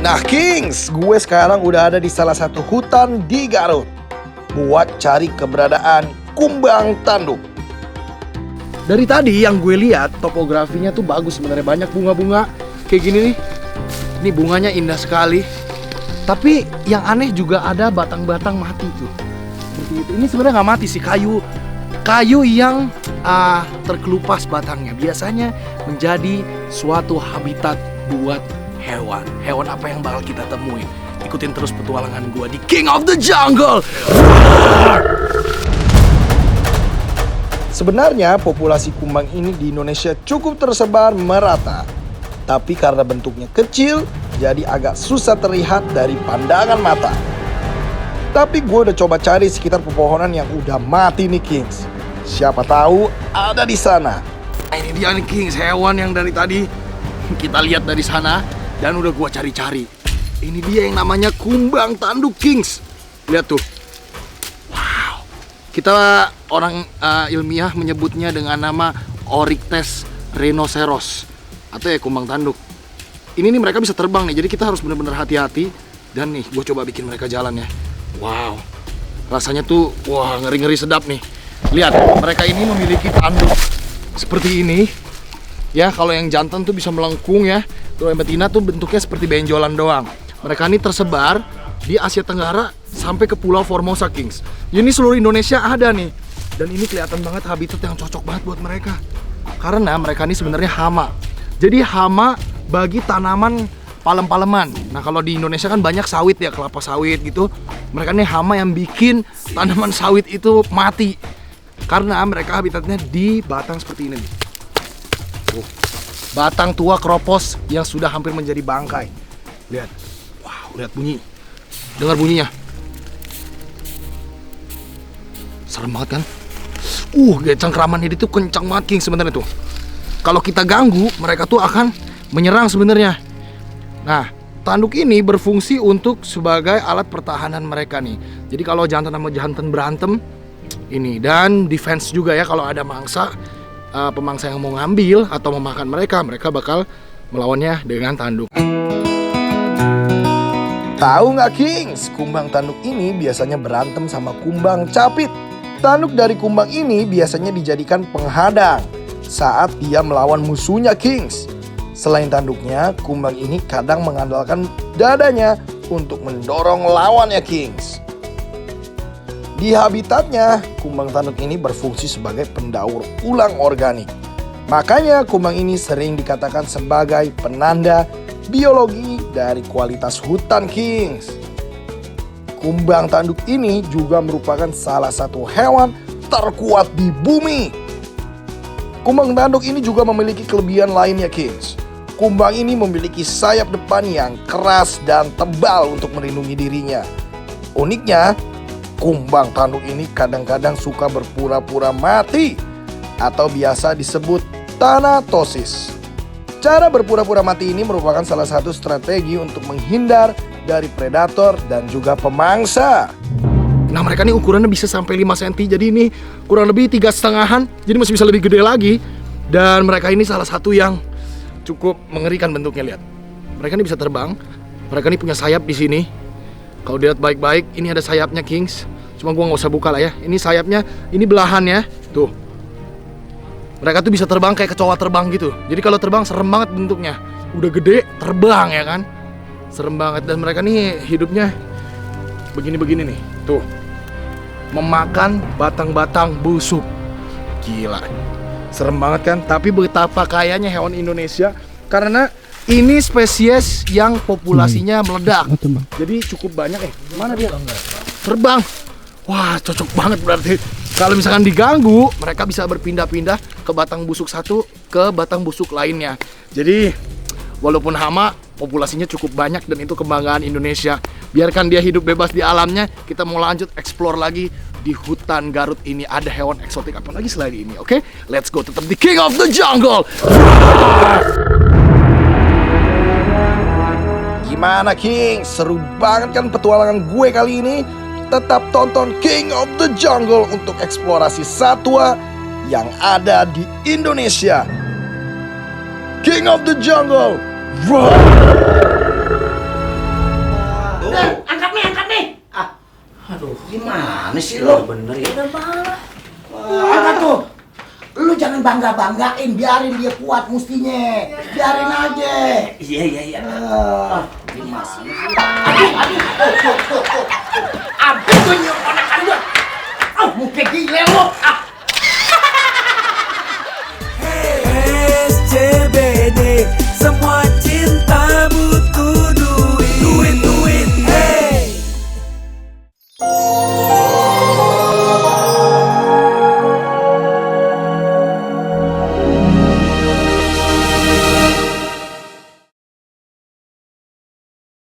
Nah Kings, gue sekarang udah ada di salah satu hutan di Garut buat cari keberadaan kumbang tanduk. Dari tadi yang gue lihat topografinya tuh bagus sebenarnya, banyak bunga-bunga kayak gini nih. Ini bunganya indah sekali. Tapi yang aneh juga ada batang-batang mati tuh. Seperti itu. Ini sebenarnya nggak mati sih, kayu yang terkelupas batangnya. Biasanya menjadi suatu habitat buat hewan. Hewan apa yang bakal kita temuin? Ikutin terus petualangan gue di King of the Jungle. Sebenarnya populasi kumbang ini di Indonesia cukup tersebar merata. Tapi karena bentuknya kecil, jadi agak susah terlihat dari pandangan mata. Tapi gue udah coba cari sekitar pepohonan yang udah mati nih Kings. Siapa tahu ada di sana. Nah, ini dia nih Kings, hewan yang dari tadi kita lihat dari sana dan udah gue cari-cari. Ini dia yang namanya kumbang tanduk Kings. Lihat tuh. Kita orang ilmiah menyebutnya dengan nama Oryctes rhinoceros atau ya kumbang tanduk. Ini nih mereka bisa terbang nih, jadi kita harus benar-benar hati-hati. Dan nih, gue coba bikin mereka jalan ya. Wow, rasanya tuh wah ngeri-ngeri sedap nih. Lihat, mereka ini memiliki tanduk seperti ini. Ya, kalau yang jantan tuh bisa melengkung ya. Kalau yang betina tuh bentuknya seperti benjolan doang. Mereka ini tersebar di Asia Tenggara sampai ke Pulau Formosa Kings. Ini seluruh Indonesia ada nih. Dan ini kelihatan banget habitat yang cocok banget buat mereka. Karena mereka ini sebenarnya hama. Jadi hama bagi tanaman palem-paleman. Nah kalau di Indonesia kan banyak sawit ya, kelapa sawit gitu. Mereka ini hama yang bikin tanaman sawit itu mati. Karena mereka habitatnya di batang seperti ini nih. Batang tua keropos yang sudah hampir menjadi bangkai. Lihat. Wow, lihat bunyi. Dengar bunyinya. Serem banget kan? Kayak cengkraman ini tuh kencang banget King sebenarnya tuh. Kalau kita ganggu, mereka tuh akan menyerang sebenarnya. Nah, tanduk ini berfungsi untuk sebagai alat pertahanan mereka nih. Jadi kalau jantan sama jantan berantem, ini dan defense juga ya kalau ada mangsa, pemangsa yang mau ngambil atau memakan mereka, mereka bakal melawannya dengan tanduk. Tahu nggak Kings, kumbang tanduk ini biasanya berantem sama kumbang capit. Tanduk dari kumbang ini biasanya dijadikan penghadang saat dia melawan musuhnya Kings. Selain tanduknya, kumbang ini kadang mengandalkan dadanya untuk mendorong lawannya Kings. Di habitatnya, kumbang tanduk ini berfungsi sebagai pendaur ulang organik. Makanya kumbang ini sering dikatakan sebagai penanda biologi dari kualitas hutan Kings. Kumbang tanduk ini juga merupakan salah satu hewan terkuat di bumi. Kumbang tanduk ini juga memiliki kelebihan lainnya Kings. Kumbang ini memiliki sayap depan yang keras dan tebal untuk melindungi dirinya. Uniknya, kumbang tanduk ini kadang-kadang suka berpura-pura mati atau biasa disebut thanatosis. Cara berpura-pura mati ini merupakan salah satu strategi untuk menghindar dari predator dan juga pemangsa. Nah mereka ini ukurannya bisa sampai 5 cm. Jadi ini kurang lebih 3,5-an. Jadi masih bisa lebih gede lagi. Dan mereka ini salah satu yang cukup mengerikan bentuknya. Lihat, mereka ini bisa terbang. Mereka ini punya sayap di sini. Kalau dilihat baik-baik, ini ada sayapnya Kings. Cuma gua nggak usah buka lah ya. Ini sayapnya, ini belahannya. Tuh. Mereka tuh bisa terbang kayak kecoa terbang gitu. Jadi kalau terbang serem banget bentuknya. Udah gede, terbang ya kan. Serem banget. Dan mereka nih hidupnya begini-begini nih. Tuh. Memakan batang-batang busuk. Gila. Serem banget kan. Tapi betapa kayanya hewan Indonesia. Karena ini spesies yang populasinya meledak. Jadi cukup banyak Mana dia? Terbang. Wah cocok banget berarti. Kalau misalkan diganggu, mereka bisa berpindah-pindah ke batang busuk satu ke batang busuk lainnya. Jadi walaupun hama, populasinya cukup banyak dan itu kebanggaan Indonesia. Biarkan dia hidup bebas di alamnya. Kita mau lanjut explore lagi di hutan Garut ini. Ada hewan eksotik apa lagi selain ini, oke? Let's go, tetap di King of the Jungle. Gimana King? Seru banget kan petualangan gue kali ini? Tetap tonton King of the Jungle untuk eksplorasi satwa yang ada di Indonesia. King of the Jungle. Roar! Gimana sih lo? Bener ya. Udah mah. Angkat tuh. Lu jangan banggain, biarin dia kuat mustinya. Biarin aja. Iya. Gimana sih? Aduh. Aduh, tuh nyium ponakan gua. Muka gile lo. SCBD semua